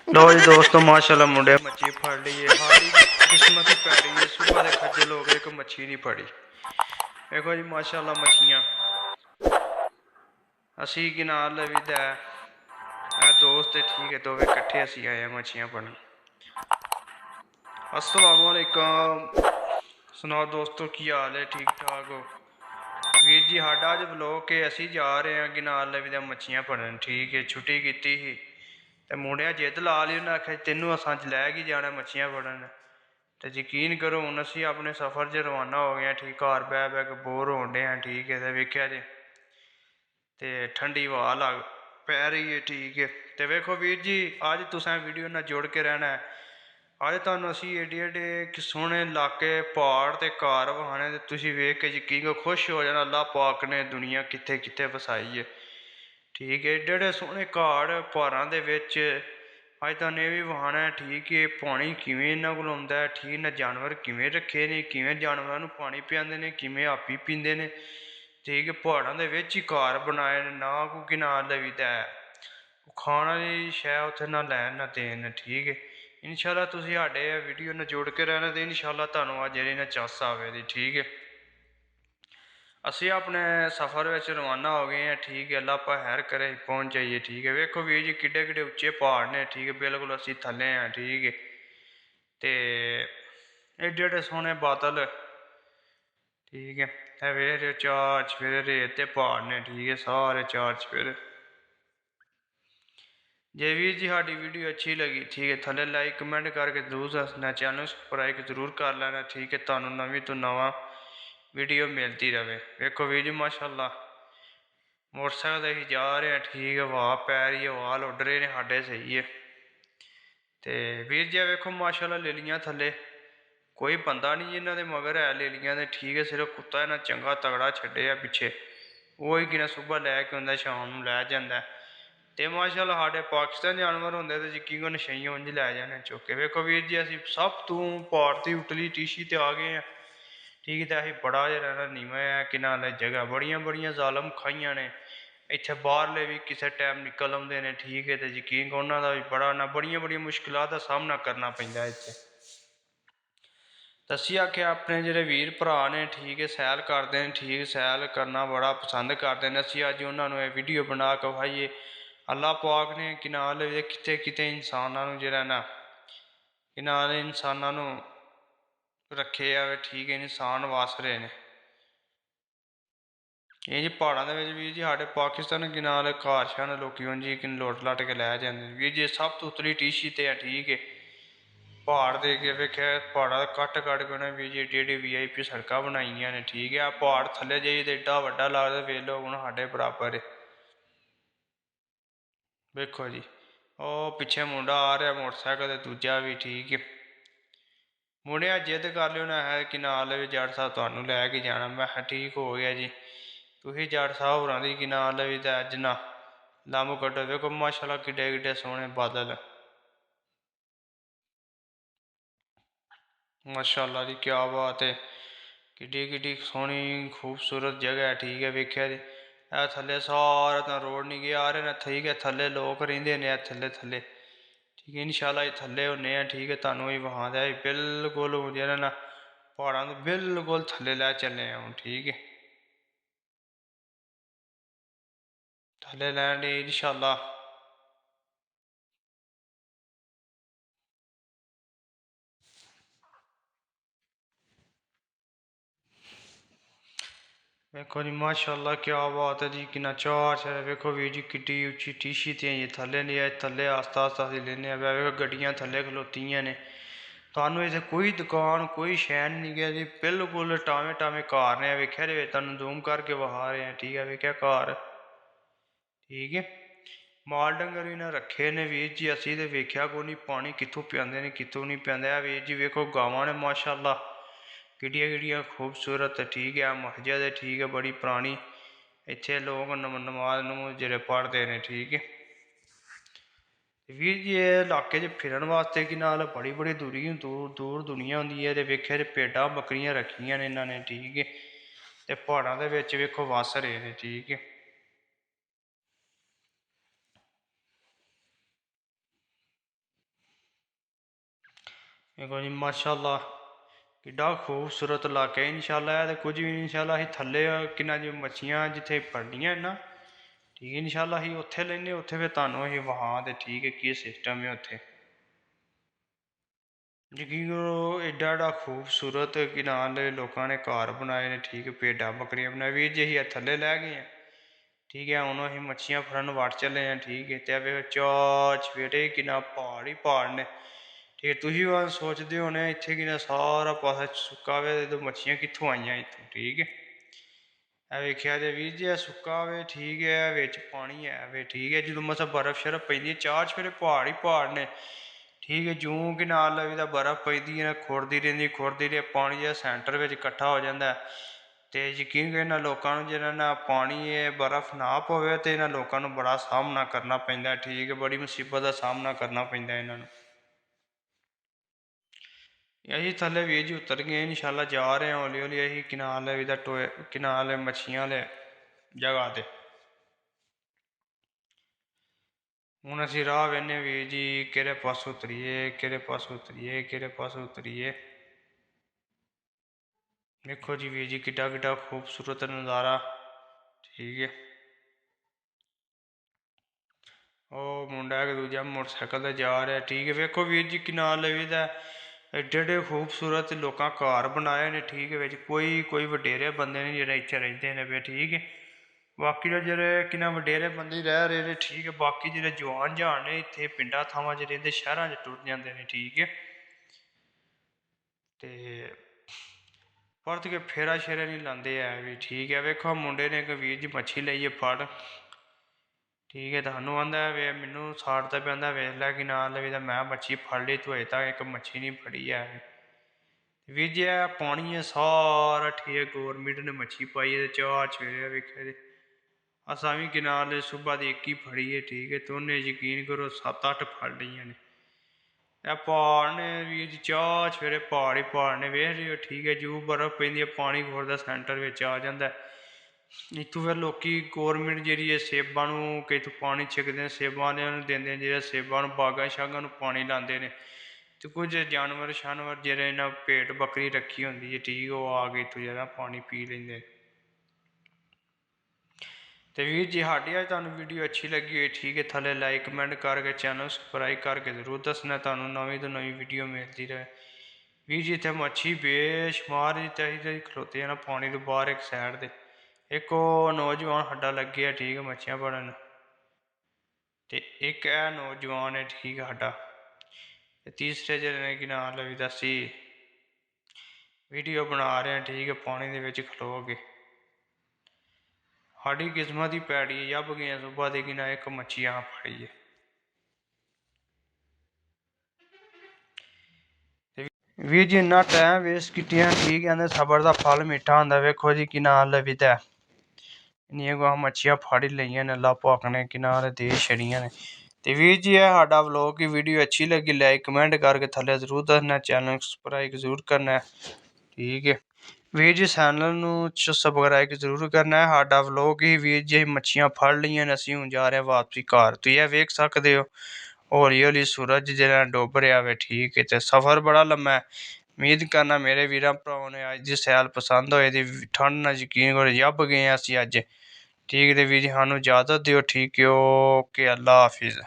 लो जी दोस्तों माशाल्लाह मुंडे मच्छी फड़ ली है। हाड़ी किस्मत ही पैड़ी है, सुबह के खज्जल हो गए, एक मच्छी नहीं फड़ी। देखो जी माशाल्लाह मच्छियाँ असी कि नाल लवीदा है दोस्त है, ठीक है, दोवे कट्ठे असी आए हैं मच्छियाँ फड़न। अस्सलाम वालेकुम, सुनाओ दोस्तों की हाल है, ठीक ठाक हो? वीर जी साडा अज ब्लॉग के असी जा रहे हैं कि नाल लवीदा मच्छियाँ फड़न, ठीक है। छुट्टी की ही ते मुंडिया जिद ला ली, उन्हें आख्या तेनों असां लैके जाना मच्छियाँ फड़न। तो यकीन करो हूँ असी अपने सफ़र च रवाना हो गए हैं, ठीक। घर बह बह के बोर होन डे हैं, ठीक है। तो वेख्या जे तो ठंडी हवा लग पै रही है, ठीक है। तो वेखो वीर जी अज तुसें वीडियो नाल जुड़ के रहना है। अज तुहानूं असी एडे एडे सोहने इलाके पहाड़ ते घर विखाने, ते तुसीं वेख के यकीन करो खुश हो जाना, अल्लाह पाक ने दुनिया कित्थे कित्थे वसाई है, ठीक है। एडे एडे सोहने घाड़ पहाड़ां दे विच अज तुहानूं एह भी विखाना है, ठीक है। पानी किवें इन्हां कोल आउंदा है, ठीक न, जानवर किवें रखे ने, किवें जानवरां नूं पानी पिआंदे ने, किवें आपी पींदे ने, ठीक है। पहाड़ां दे विच ही घर बनाए ने, ना कोई कि नां लवीदा है खाने वाली शै उत्थे ना लैन ना देन, ठीक है। इंशाअल्लाह तुसीं साडे वीडियो नाल जुड़ के रहना, तो इंशाअल्लाह तुहानूं अज जेह्ड़ी ना चस आवेगी, ठीक है। असी अपने सफ़र में रवाना हो गए हैं, ठीक है। अल्लाह खैर करे पहुँच जाइए, ठीक है। वेखो वीर जी किड्डे किड्डे उच्चे पहाड़ ने, ठीक है, बिल्कुल असी थल्ले हैं, ठीक है। ते एडे एडे सोहने बादल, ठीक है। वेख चार चफेरे रेत ते पहाड़ ने, ठीक है, सारे चार चफेरे। जे वीर जी साडी वीडियो अच्छी लगी, ठीक है, थल्ले लाइक कमेंट करके जरूर दसना, चैनल सब्सक्राइब जरूर कर लेना, ठीक है। तुहानूं नवीं तो नवां वीडियो मिलती रहे। वेखो वीर जी माशाअल्लाह मोटरसाइकिल ते असीं जा रहे हैं, ठीक है। हवा पै रही है, वाल उड्ड रहे ने साडे, सही है। तो वीर जी वेखो माशाअल्लाह लेलियां थल्ले कोई बंदा नहीं इन्हां दे मगर है लेलियां दे, ठीक है। सिर्फ कुत्ता इन्हां चंगा तगड़ा छड्डिया पिछे, वो ही कि सुबह लैके आंदा शाम नूं लै जांदा। तो माशाअल्लाह साडे पाकिस्तान जानवर होंदे तो यकीन करो नशेइयों उंज लै जाने चुक के। वेखो वीर जी असीं सब तू पहाड़ दी उतली टीशी ते आ गए हैं, ठीक है। तो असीं बड़ा जिहा रहना नीवां है कि नाल जगह बड़ियां बड़ियां जालम खाइयां ने इत्थे, बाहरले भी किसी टाइम निकल आउंदे ने, ठीक है। तो यकीन करो उन्हां दा भी बड़ा ना बड़ियां बड़ियां मुश्किलात दा सामना करना पैंदा इत्थे। असी आख्या अपने जेह्ड़े वीर भरा ने, ठीक है, सैल करते हैं, ठीक, सैल करना बड़ा पसंद करते हैं। असी अज उन्होंने वीडियो बना के विखाइए। अल्लाह पाक ने कि नाल किते किते इंसानां नूं जेह्ड़ा ना कि नाल इंसानां नूं रखे आ, ठीक है, इंसान वस रहे ने। ਇਹ ਜੀ ਪਹਾੜਾਂ ਦੇ ਵਿੱਚ ਵੀਰ ਜੀ ਸਾਡੇ ਪਾਕਿਸਤਾਨ के नाल घर शान लोग उंज ही लुट लट के लै जाते वीर जी। सब तो उतली टीशी ते है, ठीक है। पहाड़ दे के वेख्या पहाड़ा कट कट के उन्हें Veer ji AD AD VIP सड़क बनाइया ने, ठीक है। पहाड़ थल्ले जाइए तो एडा वड्डा लगदा, वेख लो हूँ साडे बराबर है। वेखो जी ओ पिछे मुंडा आ रहा मोटरसाइकिल ते दूजा भी, ठीक है। मुंडिया जिद कर लियो ना है कि नाल जट साहब तुहानूं लैके जाना। मैं ठीक हो गया जी, तुसीं जट साहब होरां दी कि नाल भी ते अज ना लम्ब कड्डो। वेखो माशाअल्लाह किड्डे किड्डे सोहने बादल, माशाअल्लाह जी क्या बात है। किड्डी किड्डी सोहनी खूबसूरत जगह है, ठीक है। वेख्या जी ए थल्ले सारा तां रोड नहीं गया आ रहे ने, ठीक है। थल्ले लोग रहिंदे ने थल्ले थल्ले, ठीक है। इंशाअल्लाह थल्ले होने हैं, ठीक है। तुहानूं विखांदा बिल्कुल जेह्ड़ा ना पहाड़ां तो बिल्कुल थल्ले लै चले हूँ, ठीक है। थल्ले लैन डे इंशाअल्लाह। वेखो जी माशाअल्लाह क्या बात है जी, किन्ना चार शहर। वेखो वीर जी किड्डी उच्ची टीशी ते थल्ले नहीं आए, थल्ले आस्ता आस्ता असीं लेने वेखो गड्डियां थल्ले खलोतियां ने। तुहानूं इत्थे कोई दुकान कोई शैन नहीं गया जी, बिल्कुल टावें टावें घर ने। वेख्या जी तुहानूं जूम करके विखा रहे हैं, ठीक है। वेख्या घर, ठीक है। माल डंगर भी इन्हें रखे ने वीर जी, असी तो वेख्या को नहीं पानी कित्थों पिआंदे ने कित्थों नहीं पिआंदे। वीर जी वेखो गावां ने माशाअल्लाह किड्डियां किड्डियां खूबसूरत, ठीक है। मस्जिद है, ठीक है, बड़ी पुरानी। इत्थे लोग नमाज नमूज जेह्ड़े पढ़दे ने, ठीक है। वीर जी एह् इलाके च फिरन वास्ते कि नाल बड़ी बड़ी दूर दूर दुनिया होंदी है। ते वेख्या ते भेड्डां बकरियां रखियां ने इन्हां ने, ठीक है। ते प्हाड़ां दे विच वेखो वस रहे ने, ठीक है। देखो जी माशाल्लाह किड्डा खूबसूरत इलाका है इंशाल्लाह ते कुछ भी नहीं इंशाल्लाह असीं थल्ले किन्ना जो मच्छियां जित्थे फड़नियां ना ठीक है इंशाल्लाह असीं उत्थे लैने उत्थे फिर तुहानूं असीं वहां ते ठीक है की सिस्टम है उत्थे यकीन करो एड्डा एड्डा खूबसूरत कि नाल लोगों ने घर बनाए ने ठीक है भेड्डां बकरियां बनाई वीर जी असीं थल्ले लै गए हैं ठीक है हुण असीं मच्छियां फड़न वड़ चले हैं ठीक है ते चार चफेरे किन्ना प्हाड़ ही प्हाड़ ने ठीक है तुसीं सोचदे होने इत्थे किन्ना सारा पासा सुक्का होवे ते मच्छियां कित्थों आइयां इत्थों ठीक है वेख्या ते वीर जी सुक्का होवे ठीक है बिच पानी है ठीक है जदों मसा बर्फ शर्फ पैंदी चार चफेरे प्हाड़ ही प्हाड़ ने ठीक है जूं कि नाल लगदा बर्फ पैंदी है खुरदी रही पानी जिहा सैंटर विच कट्ठा हो जांदा ते यकीन करो इन्हां लोकां नूं जिन्हां ना पानी बर्फ ना पवे ते इन्हां लोकां नूं बड़ा सामना करना पैंदा ठीक है बड़ी मुसीबत दा सामना करना पैंदा इन्हां नूं असीं थल्ले वीर जी उतर गए इंशाल्लाह जा रहे हैं हौली हौली असीं किनाल टोए किनाल मच्छियां आह्ले जगह ते हुण असीं राह वेन्ने वीर जी केह्ड़े पास्सों उतरिये देखो जी वीर जी किड्डा किड्डा खूबसूरत नज़ारा ठीक है ओह् मुंडा इक दूजा मोटरसाइकिल ते जा रेहा ठीक है वेखो वीर जी किनाल लवी दा एड्डे एड्डे खूबसूरत लोकां घर बनाए ने ठीक है बिच कोई वडेरे बंदे ने जेह्ड़े इत्थे रहिंदे ने ठीक है बाकी दे जेह्ड़े किन्ना वडेरे बंदे रह रहे ने ठीक है बाकी जेह्ड़े जवान जहान ने इत्थे पिंडां थावां च रहिंदे शैह्रां च टुर जांदे ने ठीक है ते परत के फेरा शेरा नहीं लांदे है भी ठीक है वेखो मुंडे ने इक वीर जी मच्छी लेइयै फड़ ठीक है थानू आंदा वे मैनू साड़दा पे आंदा वेख लै कि नां लवी दा मैं मच्छी फड़ ली तूं अजें तक इक मच्छी नहीं फड़ी है वीर जी पानी है सारा ठीक है गौरमेंट ने मच्छी पाई है चार चफेरे वेखे ते असां बी किनाल सुबह दी इक ही फड़ी है ठीक है ते उन्हें यकीन करो 7-8 फड़ लियां ने प्हाड़ ने वीर जी चार चफेरे प्हाड़ ही प्हाड़ ने वेख रहे हो ठीक है जूं बर्फ पैंदी पानी खुरदा सैंटर बिच आ जांदा इत्थूं फिर लोकी गौरमेंट जेह्ड़ी है सेबां नूं कित्थों पानी छिकदे ने सेबां आह्लेआं नूं दिंदे ने जेह्ड़े सेबां नूं बागां शागां नूं पानी लांदे ने ते कुछ जानवर शानवर जेह्ड़े इ'नें भेड बकरी रक्खी होंदी है ठीक ओह् आ के इत्थूं जेह्ड़ा पानी पी लैंदे तो वीर जी साढ़ी अज तुहानूं वीडियो अच्छी लगी होई ठीक है थल्ले लाइक कमेंट करके चैनल सबसक्राइब करके जरूर दस्सना तुहानूं नवीं तो नवीं वीडियो मिलती रहे वीर जी इत्थे मच्छी बेशुमार खलोते ना पानी तो बाहर एक साइड ते एक ओह् नौजवान खड्डा लग्गे है ठीक है मच्छियां फड़न ते एक है नौजवान है ठीक है साड्डा ते तीसरे जने कि नां लवी दस्सी वीडियो बना रहे हैं ठीक है पानी दे विच खलो के साड़ी किस्मत ही पैड़ी जब गए सुबह दे कि ना एक मच्छी अह फड़ी है वीर जी इन्ना टाइम वेस्ट कीतियां ठीक है सबर दा फल मिट्ठा होंदा वेखो जी कि नां लवी दा इन्नियां को मच्छियां फड़ी लेइयां ने अल्लाह पाक ने कि नां दे छड़ियां ने ते वीर जी साडा व्लॉग की वीडियो अच्छी लगी लाइक कमेंट करके थल्ले जरूर दस्सना चैनल सबसक्राइब जरूर करना ठीक है वीर जी चैनल नूं सबसक्राइब जरूर करना है साडा व्लॉग ही वीर जी मच्छियां फड़ लईयां ने असीं हुण जा रहे हैं वापसी घर तुसीं वेख सकदे हो हौली हौली सूरज जेह्ड़ा डुब्ब रेहा वे ठीक है ते सफर बड़ा लम्मा है उम्मीद करना मेरे वीरां भ्रावां ने अज्ज दी सैल पसंद होई दी ठंड ना यकीन करो जब गए असीं अज्ज ठीक ते वीर जी सानूं इजाजत देओ ठीक है ओके अल्लाह हाफिज़